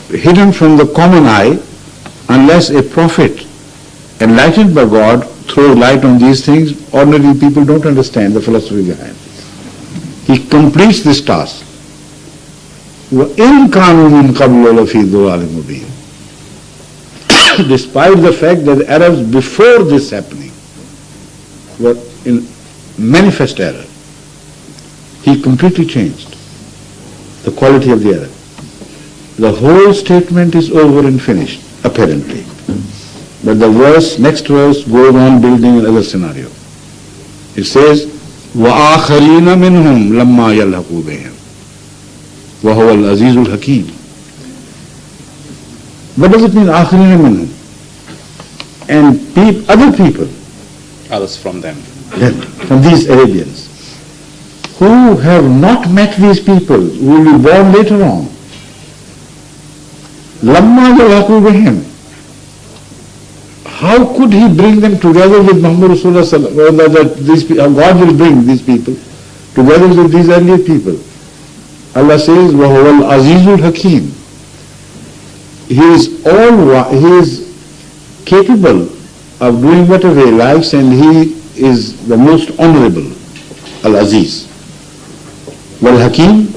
hidden from the common eye unless a prophet enlightened by God throws light on these things. Ordinary people don't understand the philosophy behind. He completes this task. وَإِن كَانُوا مِن قَبْلُ لَفِي ضَلَالٍ مُبِينٍ. Despite the fact that the Arabs before this happening were in manifest error, he completely changed the quality of the Arab. The whole statement is over and finished, apparently. But the next verse goes on building another scenario. It says, وَآخَرِينَ مِنْهُمْ لَمَّا يَلْحَقُوا بِهِمْ وَهُوَ الْعَزِيزُ الْحَكِيمُ. What does it mean, آخَرِينَ مِنْهُمْ? And other people. Others from them. From these Arabians, who have not met these people, who will be born later on. لَمَّا يَلْحَقُوا بِهِمْ. How could he bring them together with Muhammad Rasulullah God will bring these people together with these earlier people. Allah says, وَهُوَ الْعَزِيزُ الْحَكِيمُ. He is capable of doing whatever he likes, and he is the most honorable, Al-Aziz, Wal-Hakim,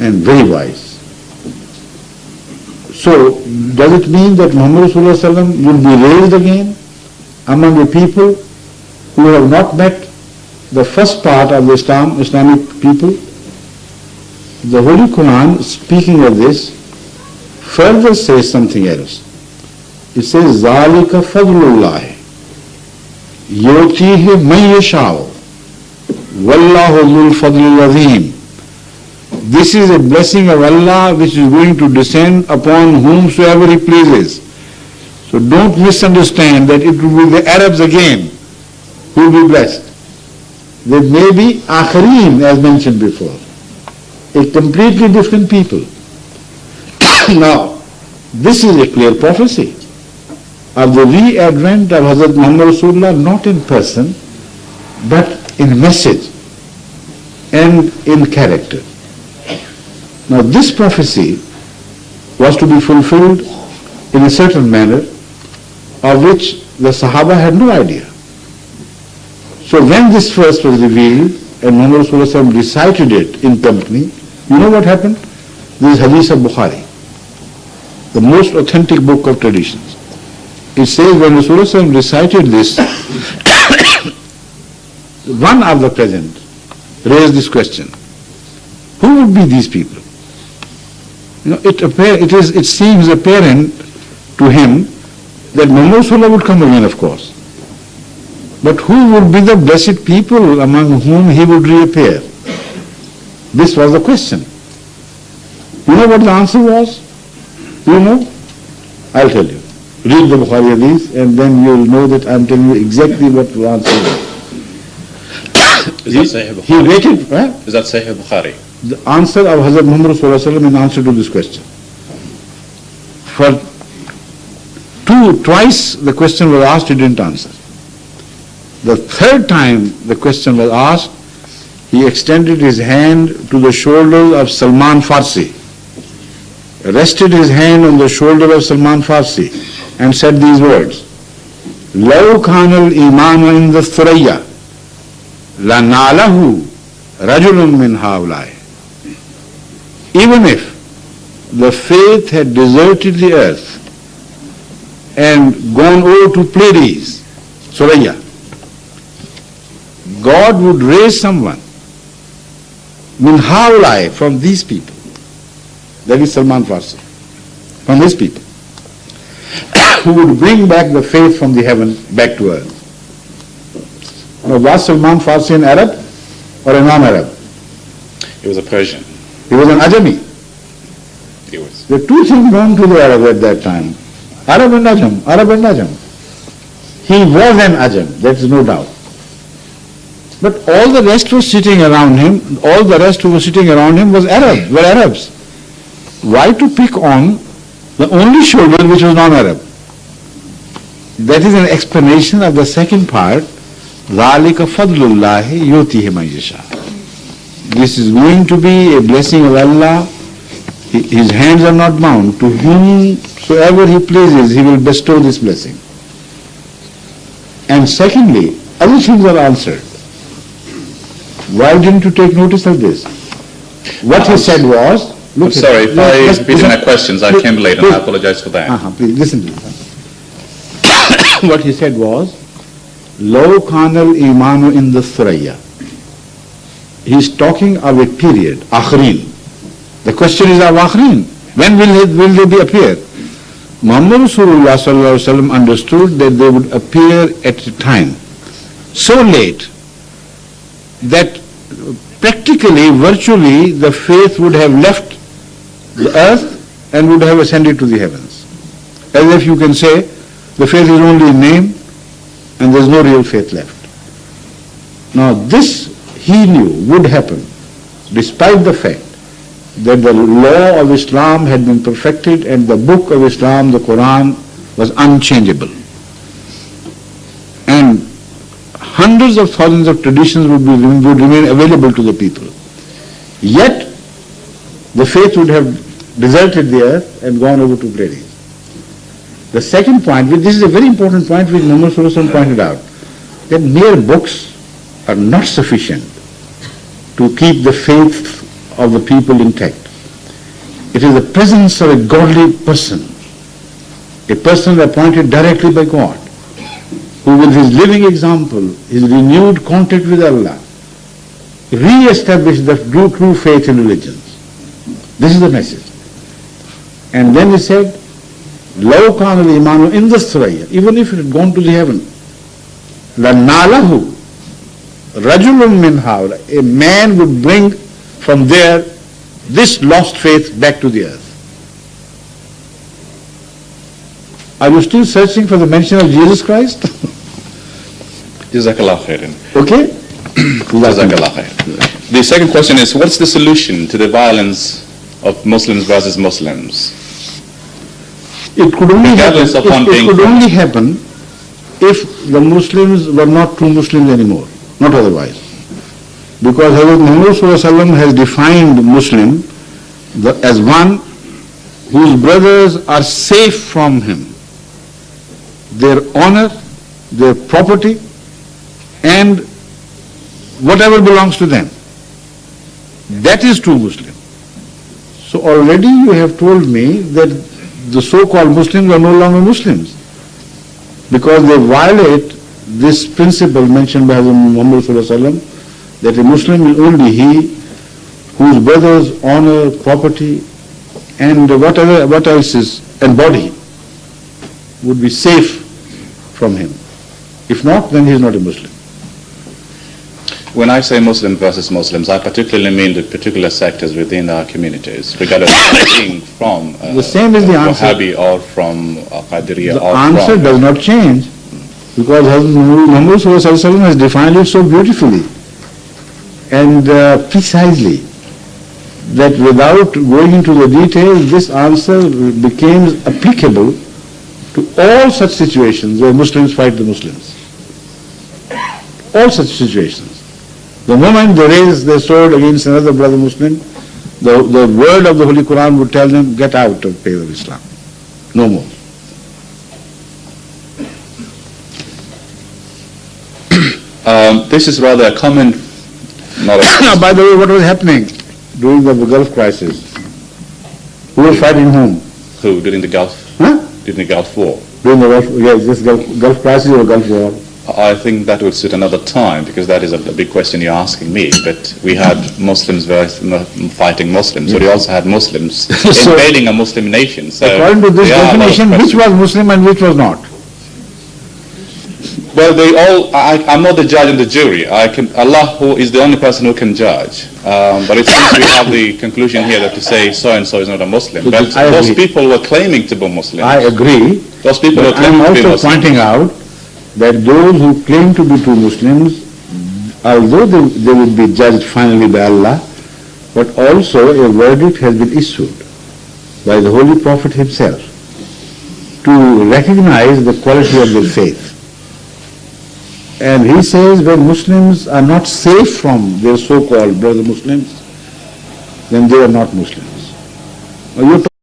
and very wise. So, does it mean that Muhammad Rasulullah will be raised again among the people who have not met the first part of the Islamic people? The Holy Quran, speaking of this, further says something else. It says, ذَلِكَ فَضْلُ اللَّهِ يُؤْتِيهِ مَن يَشَاءُ وَاللَّهُ ذُو الْفَضْلِ الْعَظِيمِ. This is a blessing of Allah which is going to descend upon whomsoever He pleases. So don't misunderstand that it will be the Arabs again who will be blessed. There may be Akhareen, as mentioned before, a completely different people. Now, this is a clear prophecy of the re-advent of Hazrat Muhammad Rasulullah, not in person, but in message and in character. Now, this prophecy was to be fulfilled in a certain manner of which the Sahaba had no idea. So when this verse was revealed and Muhammad Rasulullah recited it in company, you know what happened? This is Hadith of Bukhari, the most authentic book of traditions. It says when Rasulullah recited this, one of the present raised this question: who would be these people? It seems apparent to him that Muhammad Rasulullah would come again, of course. But who would be the blessed people among whom he would reappear? This was the question. You know what the answer was? You know? I'll tell you. Read the Bukhari Hadith and then you'll know that I'm telling you exactly what the answer was. Is that Sahih Bukhari? He rated, Is that Sahih Bukhari? The answer of Hazrat Muhammad Rasulullah in answer to this question. Twice the question was asked, he didn't answer. The third time the question was asked, he extended his hand to the shoulder of Salman Farsi, rested his hand on the shoulder of Salman Farsi, and said these words: لَوْ كَانَ الْإِيمَانُ إِنْ ذَا الثُّرَيَّا لَنَالَهُ رَجُلٌ مِّنْ هَؤُلَاءِ. Even if the faith had deserted the earth and gone over to Pleiades, Suraya, God would raise someone, min haulai, from these people. That is Salman Farsi, from his people, who would bring back the faith from the heaven back to earth. Now, was Salman Farsi an Arab or a non-Arab? He was a Persian. He was an Ajami. He was. There are two things known to the Arabs at that time: Arab and Ajam. Arab and Ajam. He was an Ajam, there is no doubt. But all the rest was sitting around him. All the rest who was sitting around him was Arab. Were Arabs. Why to pick on the only shoulder which was non-Arab? That is an explanation of the second part. ذَلِكَ فَضْلُ اللَّهِ يُؤْتِيهِ مَن يَشَاءُ. This is going to be a blessing of Allah. His hands are not bound. To whomsoever he pleases, he will bestow this blessing. And secondly, other things are answered. Why didn't you take notice of this? What he said was... I'm sorry, if I repeated my questions, I came late and I apologize for that. Please listen to this. What he said was, Law kanal imanu in the Thuraya. He is talking of a period, Akhreen. The question is of Akhreen. When will they be appear? Muhammad Rasulullah sallallahu alaihi wasallam understood that they would appear at a time so late that practically, virtually, the faith would have left the earth and would have ascended to the heavens. As if you can say, the faith is only in name and there is no real faith left. Now this he knew would happen despite the fact that the law of Islam had been perfected and the book of Islam, the Quran, was unchangeable. And hundreds of thousands of traditions would remain available to the people. Yet the faith would have deserted the earth and gone over to Brady. The second point, this is a very important point which Muhammad Sallallahu Alaihi Wasallam pointed out, that mere books are not sufficient to keep the faith of the people intact. It is the presence of a godly person, a person appointed directly by God, who with his living example, his renewed contact with Allah, re-established the true faith in religions. This is the message. And then he said, Law kana al-imanu in the Suraya, even if it had gone to the heaven, لَنَالَهُ رَجُلٌ مِنْهَا, a man would bring from there this lost faith back to the earth. Are you still searching for the mention of Jesus Christ? Jazakallah khairan. Okay? Jazakallah khair. The second question is, what's the solution to the violence of Muslims versus Muslims? It could only happen if the Muslims were not true Muslims anymore, not otherwise. Because Hadhrat Muhammad Sallallahu Alaihi Wasallam has defined Muslim as one whose brothers are safe from him, their honor, their property, and whatever belongs to them. That is true Muslim. So already you have told me that the so-called Muslims are no longer Muslims because they violate this principle mentioned by Hadhrat Muhammad Sallallahu Alaihi Wasallam, that a Muslim is only he whose brother's honor, property, and what else is, and body would be safe from him. If not, then he is not a Muslim. When I say Muslim versus Muslims, I particularly mean the particular sectors within our communities, regardless of being from the same is the answer. Wahhabi or from Qadiriya. The answer does not change because Muhammad Sallallahu Alaihi Wasallam has defined it so beautifully and precisely that without going into the details, this answer becomes applicable to all such situations where Muslims fight the Muslims. All such situations. The moment they raise their sword against another brother Muslim, the word of the Holy Quran would tell them, get out of the faith of Islam. No more. This is rather a common knowledge. By the way, what was happening during the Gulf crisis? Who was fighting whom? Who? During the Gulf? Huh? During the Gulf War? During the Gulf, yes, this Gulf crisis or Gulf War? I think that would suit another time because that is a big question you're asking me. But we had Muslims fighting Muslims, but we also had Muslims invading a Muslim nation. So according to this definition, which was Muslim and which was not? Well, they all. I'm not the judge and the jury. Allah who is the only person who can judge. But it seems we have the conclusion here that to say so and so is not a Muslim. But those people were claiming to be Muslims. I agree. Those people were claiming to be Muslims. I'm also pointing out that those who claim to be true Muslims, although they would be judged finally by Allah, but also a verdict has been issued by the Holy Prophet himself to recognize the quality of their faith. And he says when Muslims are not safe from their so-called brother Muslims, then they are not Muslims. You